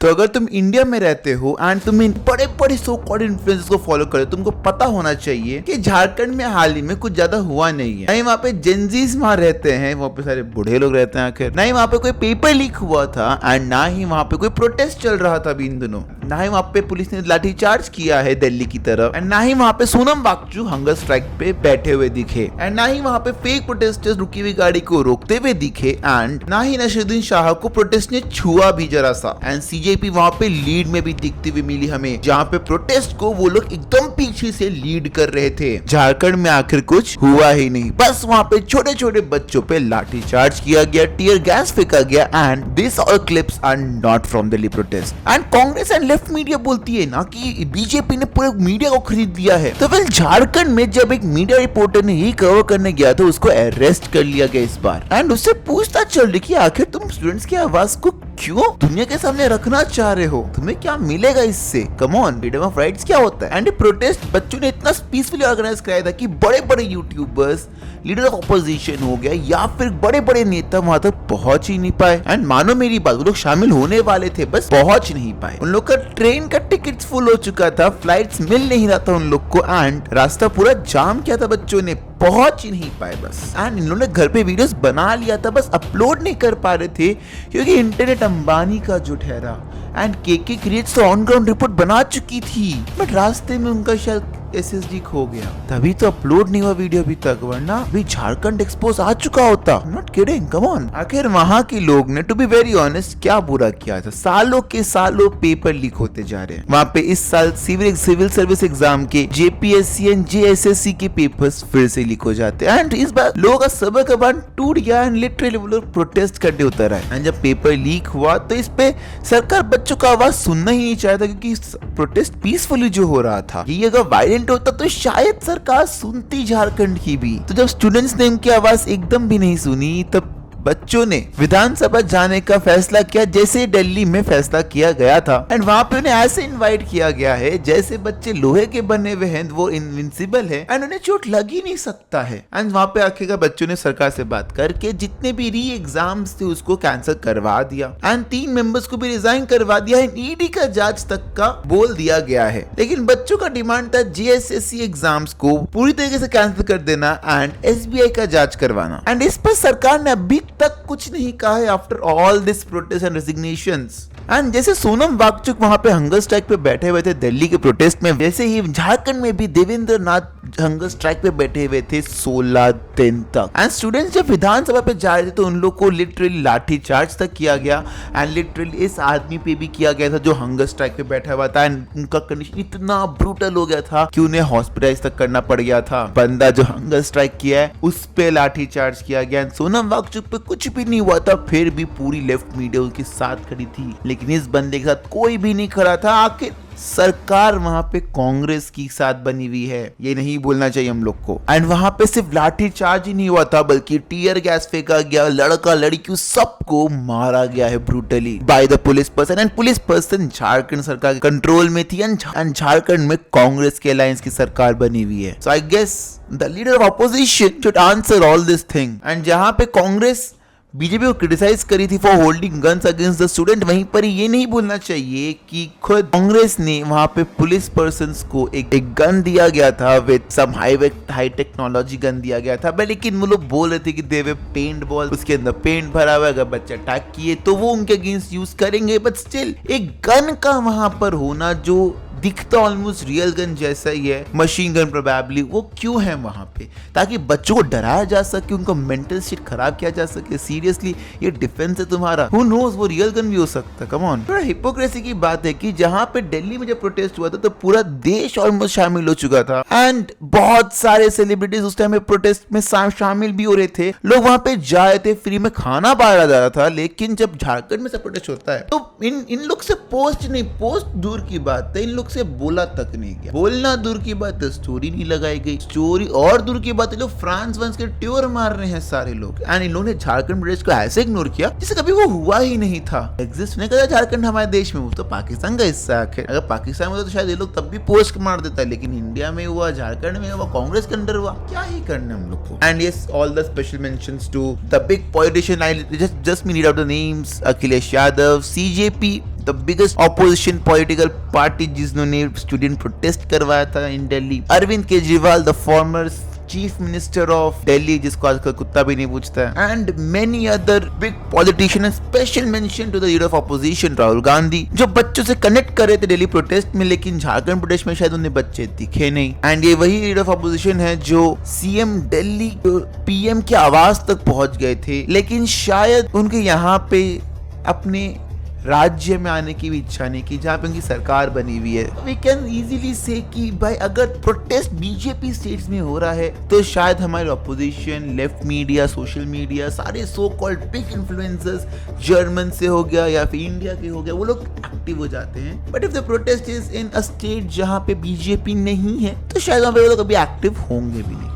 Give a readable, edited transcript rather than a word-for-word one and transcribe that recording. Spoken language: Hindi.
तो अगर तुम इंडिया में रहते हो एंड तुम इन बड़े बड़े सो कॉल्ड इन्फ्लुएंसर्स को फॉलो करे, तुमको पता होना चाहिए कि झारखंड में हाल ही में कुछ ज्यादा हुआ नहीं है। नहीं वहाँ पे जेंजीज वहाँ रहते हैं, वहाँ पे सारे बूढ़े लोग रहते हैं आखिर। नहीं वहाँ पे कोई पेपर लीक हुआ था एंड ना ही वहाँ पे कोई प्रोटेस्ट चल रहा था अभी इन दिनों। ना ही वहाँ पे पुलिस ने लाठीचार्ज किया है दिल्ली की तरफ एंड ना ही वहाँ पे सोनम वांगचुक हंगर स्ट्राइक पे बैठे हुए दिखे एंड ना ही वहाँ पे फेक प्रोटेस्टर्स रुकी हुई गाड़ी को रोकते हुए दिखे एंड ना ही नसीरुद्दीन शाह को प्रोटेस्ट ने छुआ भी जरा सा। एंड सीजेपी वहाँ पे लीड में भी दिखती हुई मिली हमें, जहाँ पे प्रोटेस्ट को वो लोग एकदम पीछे से लीड कर रहे थे। झारखंड में आखिर कुछ हुआ ही नहीं, बस वहाँ पे छोटे छोटे बच्चों पे लाठीचार्ज किया गया, टीयर गैस फेंका गया and this all clips are not from Delhi protest. And Congress and left media बोलती है ना कि बीजेपी ने पूरे मीडिया को खरीद दिया है। तो फिर झारखंड में जब एक मीडिया रिपोर्टर ने ये कवर करने गया तो उसको अरेस्ट कर लिया गया इस बार एंड उससे पूछताछ चल रही कि आखिर तुम स्टूडेंट्स की आवाज को क्यों दुनिया के सामने रखना चाह रहे हो, तुम्हें क्या मिलेगा इससे? Come on, freedom of rights क्या होता है? एंड प्रोटेस्ट बच्चों ने इतना पीसफुली ऑर्गेनाइज कराया था कि बड़े बड़े यूट्यूबर्स, लीडर ऑफ अपोजिशन हो गया या फिर बड़े बड़े नेता वहां तक पहुंच ही नहीं पाए। एंड मानो मेरी बात, वो लोग शामिल होने वाले थे बस पहुंच नहीं पाए। उन लोग का ट्रेन का टिकट फुल हो चुका था, फ्लाइट्स मिल नहीं रहा था उन लोग को एंड रास्ता पूरा जाम किया था, बच्चों ने पहुंच ही नहीं पाए बस। एंड इन लोगों ने घर पे वीडियोस बना लिया था, बस अपलोड नहीं कर पा रहे थे क्योंकि इंटरनेट अंबानी का जो ठहरा। एंड केके क्रिएट्स तो ऑन ग्राउंड रिपोर्ट बना चुकी थी बट रास्ते में उनका शायद SSD खो गया, तभी तो अपलोड नहीं हुआ वीडियो अभी तक, वरना अभी झारखंड एक्सपोज आ चुका होता। Not kidding, come on. आखिर वहां के लोग ने टू बी वेरी ऑनेस्ट क्या बुरा किया था? सालों के सालों पेपर लीक होते जा रहे हैं। वहां पे इस साल सिविल सर्विस एग्जाम के JPSC एंड JSSC के पेपर्स फिर से लीक हो जाते हैं एंड इस बार लोगों का सबर का बांध टूट गया एंड लिटरली वो लोग प्रोटेस्ट करने उतर आए। एंड जब पेपर लीक हुआ तो इस पे सरकार बच्चों का आवाज सुनना ही नहीं चाहता क्योंकि प्रोटेस्ट पीसफुली जो हो रहा था, ये अगर वायलेंट होता तो शायद सरकार सुनती झारखंड की भी। तो जब स्टूडेंट्स ने उनकी आवाज एकदम भी नहीं सुनी तब बच्चों ने विधानसभा जाने का फैसला किया जैसे दिल्ली में फैसला किया गया था। एंड वहां पे उन्हें ऐसे इनवाइट किया गया है जैसे बच्चे लोहे के बने हुए हैं, वो इनविंसिबल है एंड उन्हें चोट लग ही नहीं सकता है। एंड वहां पे आखिरकार बच्चों ने सरकार से बात करके जितने भी री एग्जाम्स थे उसको कैंसिल करवा दिया एंड 3 मेंबर्स को भी रिजाइन करवा दिया है। ED का जांच तक का बोल दिया गया है, लेकिन बच्चों का डिमांड था JSSC एग्जाम्स को पूरी तरीके से कैंसिल कर देना एंड SBI का जांच करवाना। एंड इस पर सरकार ने अभी तक कुछ नहीं कहा है after all this protest and resignations. And जैसे सोनम वांगचुक वहां पे हंगर स्ट्राइक पे बैठे हुए थे दिल्ली के प्रोटेस्ट में, वैसे ही झारखंड में भी देवेंद्र नाथ हंगर स्ट्राइक पे बैठे हुए थे 16 दिन तक। एंड स्टूडेंट्स जब विधानसभा पे जा रहे थे तो उन लोग को लिटरली लाठी चार्ज तक किया गया एंड लिटरली इस आदमी पे भी किया गया था जो हंगर स्ट्राइक पे बैठा हुआ था एंड उनका कंडीशन इतना ब्रूटल हो गया था कि उन्हें हॉस्पिटलाइज तक करना पड़ गया था। बंदा जो हंगर स्ट्राइक किया है उस पे लाठी चार्ज किया गया। सोनम वांगचुक पे कुछ भी नहीं हुआ था, फिर भी पूरी लेफ्ट मीडिया उनके साथ खड़ी थी, लेकिन इस बंदे के साथ कोई भी नहीं खड़ा था। आखिर सरकार वहां पे कांग्रेस की साथ बनी हुई है, ये नहीं बोलना चाहिए हम लोग को। एंड वहां पे सिर्फ लाठी चार्ज ही नहीं हुआ था बल्कि टीयर गैस फेंका गया, लड़का लड़की सबको मारा गया है brutally by the police person. And police person Jharkhand सरकार के कंट्रोल में थी एंड झारखंड में कांग्रेस के अलायंस की सरकार बनी हुई है। So I guess the leader of opposition should answer all this thing. And जहां पे कांग्रेस बीजेपी को क्रिटिसाइज करी थी for holding guns against the student, वहीं पर ये नहीं बोलना चाहिए कि खुद कांग्रेस ने वहां पे पुलिस पर्सन्स को एक गन दिया गया था with some high technology gun दिया गया था, लेकिन वो लोग बोल रहे थे कि देवे पेंट बॉल, उसके अंदर पेंट भरा हुआ है, अगर बच्चे अटैक किए तो वो उनके अगेंस्ट यूज करेंगे। बट स्टिल एक गन का वहां पर होना जो दिखता ऑलमोस्ट रियल गन जैसा ही है, मशीन गन प्रोबेबली, वो क्यों है वहां पे? ताकि बच्चों को डराया जा सके, उनका मेंटल स्टेट खराब किया जा सके। सीरियसली ये डिफेंस है तुम्हारा, हु नोस वो रियल गन भी हो सकता है। कम ऑन, थोड़ा हिपोक्रेसी की बात है कि जहां पे दिल्ली में जब प्रोटेस्ट हुआ था तो पूरा देश ऑलमोस्ट शामिल हो चुका था एंड बहुत सारे सेलिब्रिटीज उस टाइम में प्रोटेस्ट में शामिल भी हो रहे थे। लोग वहां पे जा रहे थे, फ्री में खाना बांटा जा रहा था। लेकिन जब झारखंड में से प्रोटेस्ट होता है तो इन लोग से पोस्ट दूर की बात है, इन लोग से बोला तक नहीं गया। बोलना दूर की बात है, स्टोरी नहीं लगाई गई। स्टोरी और दूर की बात है, लोग फ्रांस वंस के ट्योर मार रहे हैं सारे लोग एंड इन लोगों ने झारखंड प्रदेश को ऐसे इग्नोर किया जैसे कभी वो हुआ ही नहीं था। एग्जिस्ट नहीं करता झारखंड हमारे देश में, वो तो पाकिस्तान का हिस्सा है। अगर पाकिस्तान में होता तो शायद ये लोग तब भी पोस्ट मार देता, लेकिन इंडिया में हुआ, झारखंड में हुआ, कांग्रेस के अंडर हुआ, क्या ही करना हम लोग को। And yes, all the special mentions to the big politician, I just me read out the names: Akhilesh Yadav, CJP, the biggest opposition political party जिन्होंने स्टूडेंट प्रोटेस्ट करवाया था in Delhi, Arvind Kejriwal the former chief minister of Delhi जिसको आजकल कुत्ता भी नहीं पूछता है, and many other big politician and special mention to the leader of opposition Rahul Gandhi, जो बच्चों से कनेक्ट कर रहे थे दिल्ली प्रोटेस्ट में, लेकिन झारखंड प्रदेश में शायद उन्हें बच्चे दिखे नहीं। एंड ये वही लीडर ऑफ ऑपोजिशन है जो सीएम दिल्ली पीएम की आवाज तक पहुंच गए थे, लेकिन शायद उनके यहाँ पे अपने राज्य में आने की भी इच्छा नहीं की जहाँ पे उनकी सरकार बनी हुई है। वी कैन इजीली से कि भाई अगर प्रोटेस्ट बीजेपी स्टेट्स में हो रहा है तो शायद हमारे opposition, left media, social media, सारे so called big influencers German से हो गया या फिर इंडिया के हो गया, वो लोग एक्टिव हो जाते हैं। But if the protest is in a state जहाँ पे बीजेपी नहीं है तो शायद वहाँ पे वो लोग कभी एक्टिव होंगे भी नहीं।